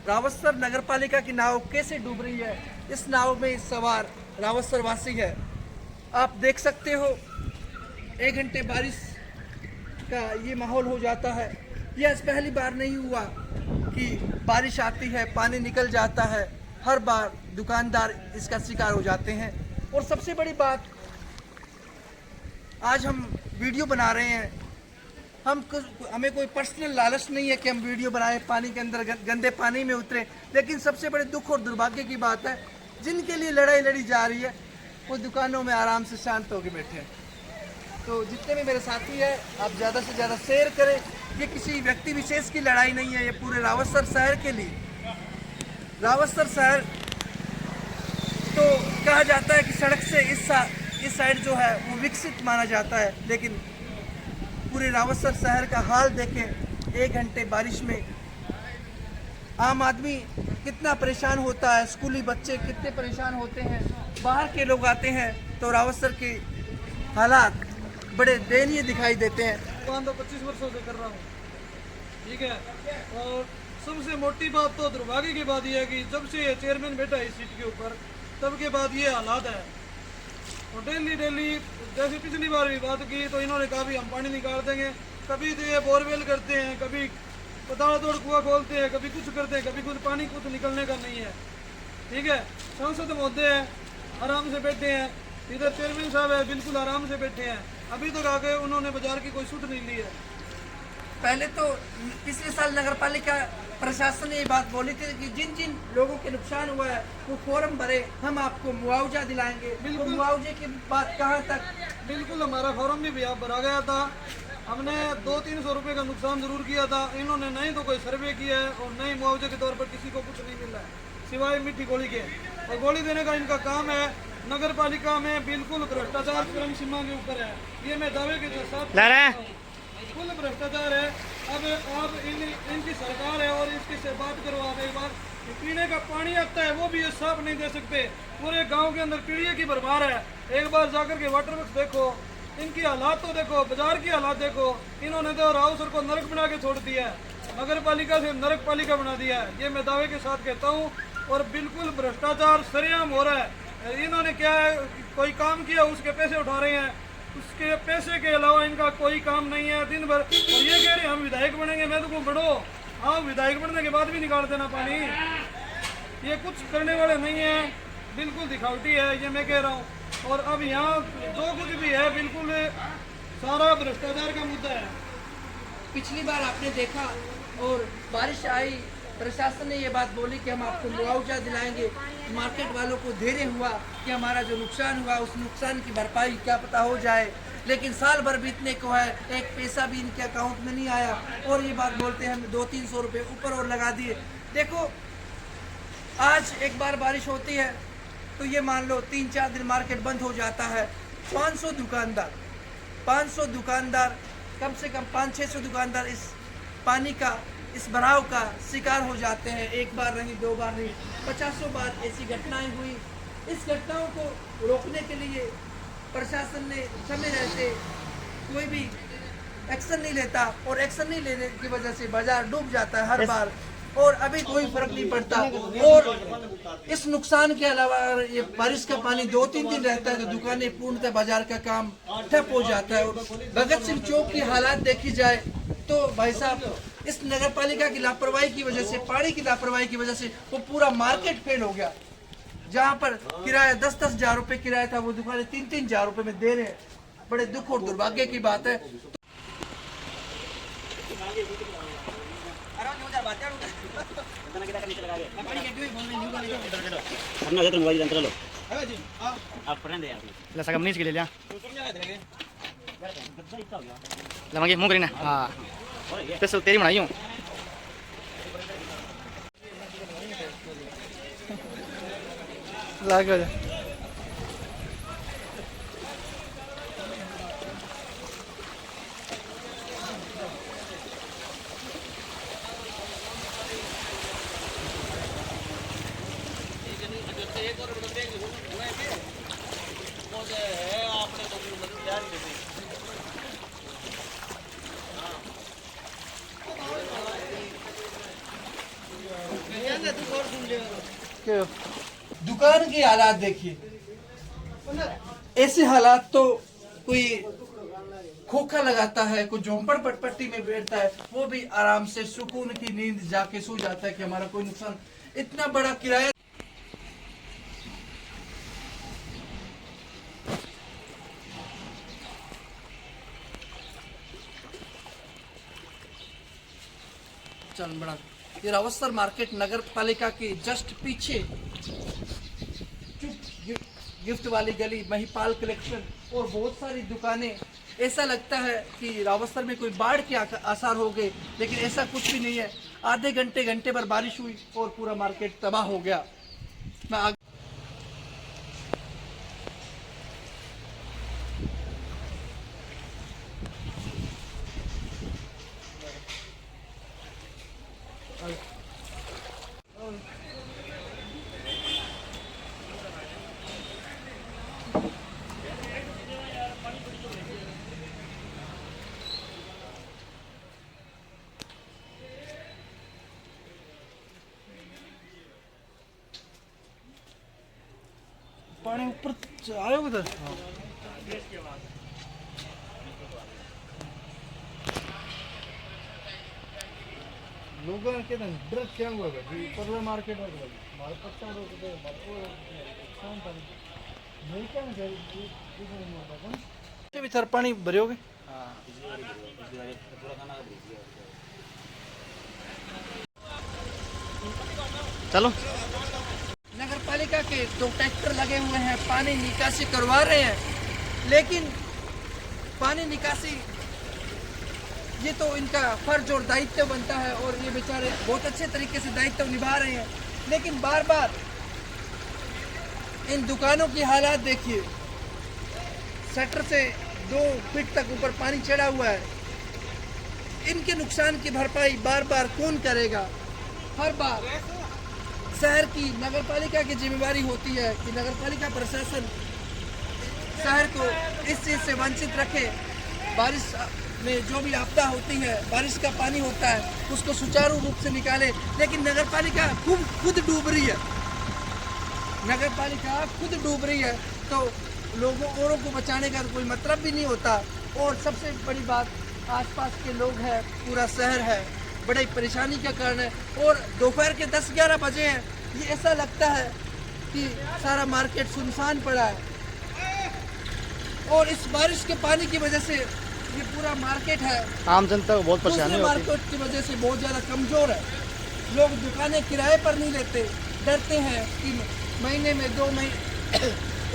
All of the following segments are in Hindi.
रावतसर नगरपालिका की नाव कैसे डूब रही है। इस नाव में सवार रावतसर वासी है। आप देख सकते हो 1 घंटे बारिश का ये माहौल हो जाता है। यह पहली बार नहीं हुआ कि बारिश आती है पानी निकल जाता है। हर बार दुकानदार इसका शिकार हो जाते हैं। और सबसे बड़ी बात, आज हम वीडियो बना रहे हैं। हमें कोई पर्सनल लालच नहीं है कि हम वीडियो बनाएं, पानी के अंदर गंदे पानी में उतरे। लेकिन सबसे बड़े दुख और दुर्भाग्य की बात है, जिनके लिए लड़ाई लड़ी जा रही है वो दुकानों में आराम से शांत होकर बैठे हैं। तो जितने भी मेरे साथी हैं, आप ज़्यादा से ज़्यादा शेयर करें। ये किसी व्यक्ति विशेष की लड़ाई नहीं है, ये पूरे रावतसर शहर के लिए। रावतसर शहर तो कहा जाता है कि सड़क से इस साइड जो है वो विकसित माना जाता है, लेकिन पूरे रावतसर शहर का हाल देखें। 1 घंटे बारिश में आम आदमी कितना परेशान होता है, स्कूली बच्चे कितने परेशान होते हैं, बाहर के लोग आते हैं तो रावतसर के हालात बड़े दयनीय दिखाई देते हैं। दुकान तो 25 वर्षों से कर रहा हूँ, ठीक है। और सबसे मोटी बात तो दुर्भाग्य की बात यह है कि जब से ये चेयरमैन बैठा है इस सीट के ऊपर, तब के बाद ये हालात है। और डेली जैसे पिछली बार भी बात की तो इन्होंने कहा भी हम पानी निकाल देंगे। कभी तो ये बोरवेल करते हैं, कभी ताबड़तोड़ कुआं खोलते हैं, कभी कुछ करते हैं, कभी कुछ पानी कुछ निकलने का नहीं है, ठीक है। सांसद महोदय हैं, आराम से बैठे हैं। इधर चेयरमैन साहब है, बिल्कुल आराम से बैठे हैं। अभी तक आगे उन्होंने बाजार की कोई छूट नहीं ली है। पहले तो पिछले साल नगरपालिका प्रशासन ने ये बात बोली थी कि जिन जिन लोगों के नुकसान हुआ है वो फॉर्म भरे, हम आपको मुआवजा दिलाएंगे। तो मुआवजे की बात कहाँ तक? बिल्कुल, हमारा फॉर्म भी भरा गया था। हमने 200-300 रुपये का नुकसान जरूर किया था। इन्होंने नहीं तो कोई सर्वे किया है और नहीं मुआवजे के तौर पर किसी को कुछ नहीं मिला है सिवाय मीठी गोली के। और गोली देने का इनका काम है। नगर पालिका में बिल्कुल भ्रष्टाचार चरम सीमा के ऊपर है। ये मैं दावे के साथ फुल भ्रष्टाचार है। अब आप इनकी सरकार है और इसकी से बात करो आप एक बार। पीने का पानी आता है वो भी ये साफ नहीं दे सकते। पूरे गांव के अंदर पीड़िया की भरमार है। एक बार जाकर के वाटर वर्क्स देखो, इनकी हालात तो देखो, बाजार की हालात देखो। इन्होंने तो रावतसर को नरक बना के छोड़ दिया है, नगर पालिका से नरक पालिका बना दिया है। ये मैं दावे के साथ कहता हूँ। और बिल्कुल भ्रष्टाचार सरेआम हो रहा है। इन्होंने क्या है, कोई काम किया उसके पैसे उठा रहे हैं, उसके पैसे के अलावा इनका कोई काम नहीं है दिन भर। और ये कह रहे हैं हम विधायक बनेंगे। मैं तो कहूँ बढ़ो, हाँ विधायक बनने के बाद भी निकाल देना पानी। ये कुछ करने वाले नहीं है, बिल्कुल दिखावटी है, ये मैं कह रहा हूँ। और अब यहाँ जो कुछ भी है बिल्कुल सारा भ्रष्टाचार का मुद्दा है। पिछली बार आपने देखा और बारिश आई, प्रशासन ने ये बात बोली कि हम आपको मुआवजा दिलाएंगे। मार्केट वालों को धैर्य हुआ कि हमारा जो नुकसान हुआ उस नुकसान की भरपाई क्या पता हो जाए। लेकिन साल भर बीतने को है, एक पैसा भी इनके अकाउंट में नहीं आया और ये बात बोलते हैं हम 200-300 रुपये ऊपर और लगा दिए। देखो, आज एक बार बारिश होती है तो ये मान लो 3-4 दिन मार्केट बंद हो जाता है। 500 दुकानदार कम से कम 500-600 दुकानदार इस पानी का, इस भराव का शिकार हो जाते हैं। एक बार नहीं, 2 बार नहीं, 50 बार ऐसी घटनाएं हुई। इस घटनाओं को रोकने के लिए प्रशासन ने समय रहते कोई भी एक्शन नहीं लेता और एक्शन नहीं लेने की वजह से बाजार डूब जाता है हर बार और अभी कोई फर्क नहीं पड़ता। और इस नुकसान के अलावा ये बारिश का पानी 2-3 दिन रहता है तो दुकानें पूर्णतः बाजार का काम ठप हो जाता है। भगत सिंह चौक की हालात देखी जाए तो भाई साहब, इस नगर पालिका की लापरवाही की वजह से, पानी की लापरवाही की वजह से वो पूरा मार्केट फेल हो गया। जहाँ पर किराया 10-10 हजार रुपये किराया था वो दुकानें 3-3 हजार रुपये में दे रहे हैं। बड़े दुख और दुर्भाग्य की बात है। sagam नीच के ले लिया लमगे मुंह करीना। हाँ स्पेशल तेरी बनाई हूँ। लागे हो जा दुकान के हालात देखिए, ऐसे हालात तो कोई खोखा लगाता है, कोई झोंपड़ पट्टी में बैठता है, वो भी आराम से सुकून की नींद जाके सो जाता है कि हमारा कोई नुकसान। इतना बड़ा किराया चल बड़ा ये रावतसर मार्केट नगर पालिका के जस्ट पीछे गिफ्ट वाली गली, महिपाल कलेक्शन और बहुत सारी दुकानें। ऐसा लगता है कि रावतसर में कोई बाढ़ के आसार हो गए, लेकिन ऐसा कुछ भी नहीं है। आधे घंटे भर बारिश हुई और पूरा मार्केट तबाह हो गया। मैं पानी ऊपर आयो उधर। लोग के डर क्या हुआ पर मार्केट में मारे पत्ता रोक दे नहीं क्या भी सर पानी भरोगे। चलो नगर पालिका के 2 ट्रैक्टर लगे हुए हैं, पानी निकासी करवा रहे हैं, लेकिन पानी निकासी ये तो इनका फर्ज और दायित्व बनता है और ये बेचारे बहुत अच्छे तरीके से दायित्व निभा रहे हैं, लेकिन बार बार इन दुकानों की हालात देखिए। शटर से 2 फीट तक ऊपर पानी चढ़ा हुआ है। इनके नुकसान की भरपाई बार बार कौन करेगा? हर बार शहर की नगर पालिका की जिम्मेवारी होती है कि नगर पालिका प्रशासन शहर को इस चीज़ से वंचित रखे। बारिश में जो भी आपदा होती है, बारिश का पानी होता है, उसको सुचारू रूप से निकाले, लेकिन नगर पालिका खुद डूब रही है। नगर पालिका खुद डूब रही है तो लोगों औरों को बचाने का कोई मतलब भी नहीं होता। और सबसे बड़ी बात, आसपास के लोग हैं, पूरा शहर है, बड़ी परेशानी का कारण है। और दोपहर के 10-11 बजे हैं, ये ऐसा लगता है कि सारा मार्केट सुनसान पड़ा है। और इस बारिश के पानी की वजह से ये पूरा मार्केट है, आम जनता को बहुत परेशानी होती है। मार्केट की वजह से बहुत ज़्यादा कमज़ोर है। लोग दुकानें किराए पर नहीं लेते, डरते हैं कि महीने में 2 महीने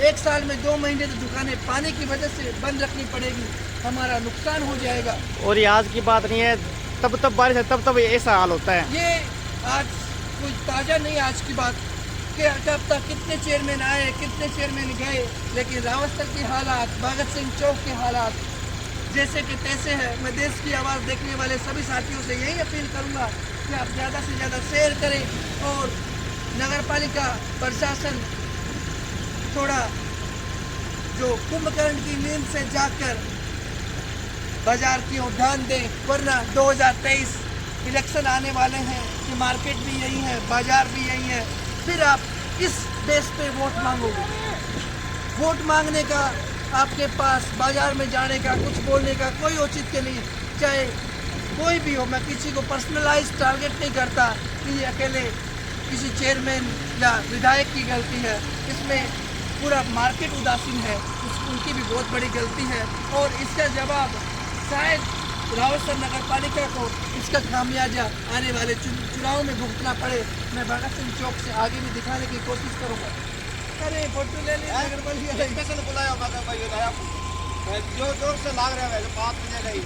1 साल में 2 महीने तो दुकानें पानी की वजह से बंद रखनी पड़ेगी, हमारा नुकसान हो जाएगा। और ये आज की बात नहीं है, तब बारिश है तब ऐसा हाल होता है। ये आज कोई ताज़ा नहीं, आज की बात कि अब तक कितने चेयरमैन आए, कितने चेयरमैन गए, लेकिन रावतसर के हालात, भगत सिंह चौक के हालात जैसे कि तैसे है। मैं देश की आवाज़ देखने वाले सभी साथियों से यही अपील करूंगा कि आप ज़्यादा से ज़्यादा शेयर करें और नगर पालिका प्रशासन थोड़ा जो कुंभकर्ण की नींद से जाकर बाजार की ओर ध्यान दें, वरना 2023 इलेक्शन आने वाले हैं कि मार्केट भी यही है, बाजार भी यही है, फिर आप इस बेस पे वोट मांगोगे। वोट मांगने का आपके पास बाजार में जाने का, कुछ बोलने का कोई औचित्य नहीं है, चाहे कोई भी हो। मैं किसी को पर्सनलाइज टारगेट नहीं करता कि ये अकेले किसी चेयरमैन या विधायक की गलती है, इसमें पूरा मार्केट उदासीन है, उनकी भी बहुत बड़ी गलती है। और इसका जवाब शायद रावतसर नगर पालिका को इसका खामियाजा आने वाले चुनाव में भुगतना पड़े। मैं भगत सिंह चौक से आगे भी दिखाने की कोशिश करूँगा। अरे फोटो ले लिया नगर पालिका स्पेशल बुलाया जो जोर से लाग रहा है, बात नहीं गई।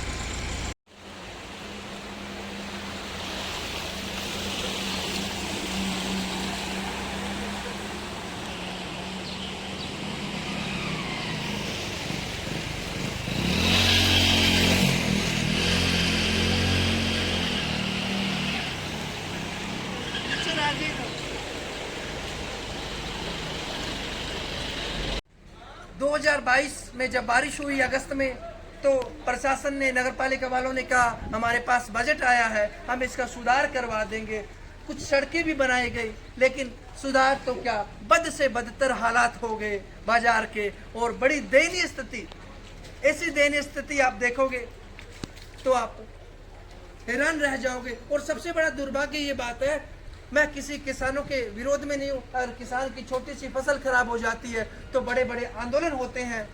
दो 2022 में जब बारिश हुई अगस्त में, तो प्रशासन ने, नगर पालिका वालों ने कहा हमारे पास बजट आया है, हम इसका सुधार करवा देंगे। कुछ सड़कें भी बनाई गई, लेकिन सुधार तो क्या, बद से बदतर हालात हो गए बाजार के, और बड़ी दयनीय स्थिति। ऐसी दयनीय स्थिति आप देखोगे तो आप हैरान रह जाओगे। और सबसे बड़ा दुर्भाग्य ये बात है, मैं किसी किसानों के विरोध में नहीं हूँ, अगर किसान की छोटी सी फसल खराब हो जाती है तो बड़े बड़े आंदोलन होते हैं,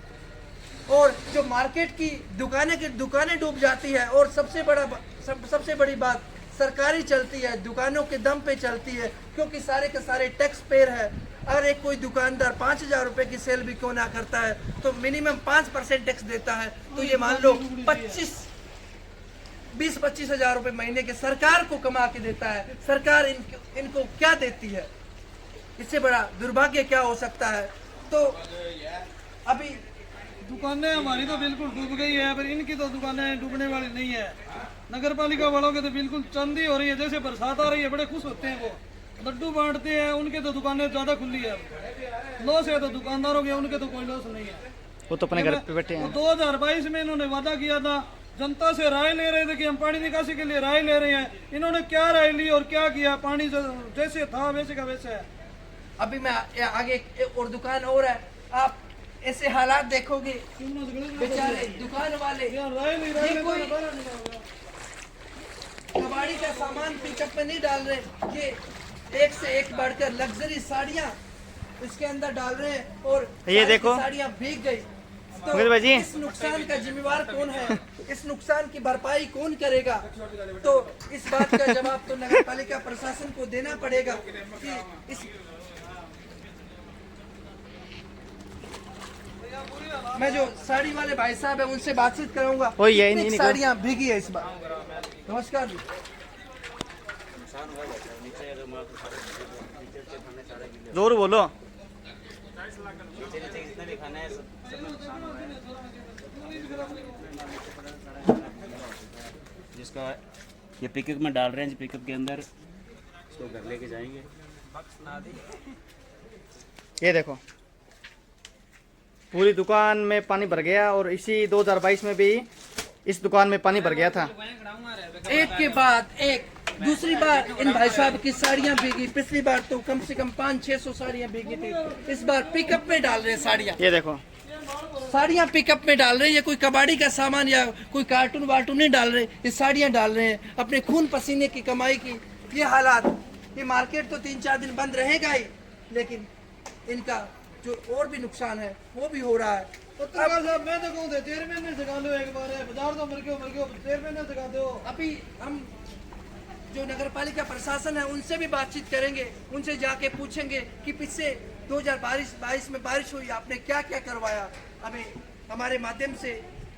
और जो मार्केट की दुकानें डूब जाती है, और सबसे बड़ी बात, सरकारी चलती है, दुकानों के दम पे चलती है, क्योंकि सारे के सारे टैक्स पेयर है। अगर एक कोई दुकानदार 5,000 रुपए की सेल भी क्यों ना करता है तो मिनिमम 5% टैक्स देता है, तो ये मान लो 20-25 हजार रुपए महीने के सरकार को कमा के देता है। सरकार इनको क्या देती है? इससे बड़ा दुर्भाग्य क्या हो सकता है? तो अभी दुकानें हमारी तो बिल्कुल डूब गई है, पर इनकी तो दुकानें डूबने वाली नहीं है। नगर पालिका वालों के तो बिल्कुल चंदी हो रही है, जैसे बरसात आ रही है बड़े खुश होते हैं, वो लड्डू बांटते हैं, उनके तो दुकानें ज्यादा खुली है। लॉस है तो दुकानदारों के, उनके तो कोई लॉस नहीं है। वो तो अपने घर पे बैठे हैं। 2022 में इन्होंने वादा किया था, जनता से राय ले रहे थे कि हम पानी निकासी के लिए राय ले रहे हैं। इन्होंने क्या राय ली और क्या किया? पानी जैसे था वैसे का वैसे है। अभी मैं आगे एक और दुकान और है, आप ऐसे हालात देखोगे, बेचारे दुकान वाले, ये कोई कबाड़ी का सामान पिकअप में नहीं डाल रहे, ये एक से एक बढ़कर लग्जरी साड़ियाँ इसके अंदर डाल रहे हैं, और ये देखो साड़ियाँ भीग गई। तो मुकेश भाई जी, इस नुकसान का जिम्मेवार कौन है? इस नुकसान की भरपाई कौन करेगा? तो इस बात का जवाब तो नगर पालिका प्रशासन को देना पड़ेगा कि इस मैं जो साड़ी वाले भाई साहब है उनसे बातचीत कराऊंगा। वही है, कितनी इन्हीं को। साड़ियाँ भीगी है इस बार। नमस्कार जी। जोर बोलो। जिसका ये पिकअप में डाल रहे हैं, पिकअप के अंदर इसको घर लेके जाएंगे। ये देखो पूरी दुकान में पानी भर गया, और इसी 2022 में भी इस दुकान में पानी भर गया था। एक के बाद एक, दूसरी बार इन भाई साहब की साड़ियाँ भीगी। पिछली बार तो कम से कम 500-600 साड़ियाँ भीगी थी, इस बार पिकअप में डाल रहे हैं साड़ियाँ। ये देखो साड़ियाँ पिकअप में डाल रहे हैं, ये कोई कबाड़ी का सामान या कोई कार्टून वार्टून नहीं डाल रहे, ये साड़ियाँ डाल रहे हैं अपने खून पसीने की कमाई की। ये हालात, ये मार्केट तो 3-4 दिन बंद रहेगा ही, लेकिन इनका जो और भी नुकसान है वो भी हो रहा है। पत्रकार साहब, मैं तो कहूँ चेयरमैन ने सिखा लो एक बार, बाजार तो मर गयो, चेयरमैन ने सिखा दो। अभी हम जो नगर पालिका प्रशासन है उनसे भी बातचीत करेंगे, उनसे जाके पूछेंगे कि पिछले 2022 में बारिश हुई, आपने क्या क्या करवाया। अभी हमारे माध्यम से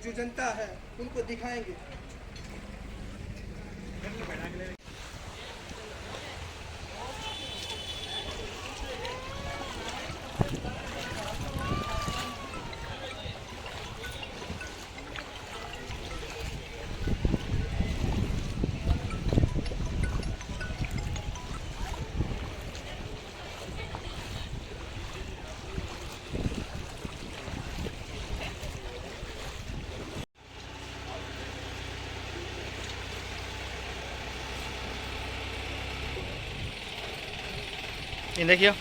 जो जनता है उनको दिखाएंगे। ये देखियो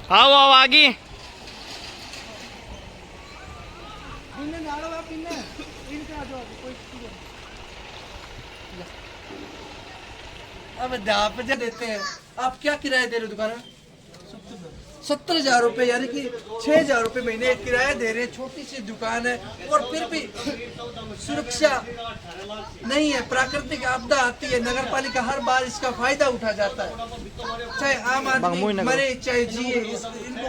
आओ आओ आगे। अब आप देते हैं, आप क्या किराया दे रहे हो दुकान में? 70,000 रुपए, यानी कि 6,000 रुपए महीने किराया दे रहे हैं। छोटी सी दुकान है और फिर भी सुरक्षा नहीं है। प्राकृतिक आपदा आती है, नगर पालिका हर बार इसका फायदा उठा जाता है, चाहे आम आदमी मरे चाहे जिए। इनको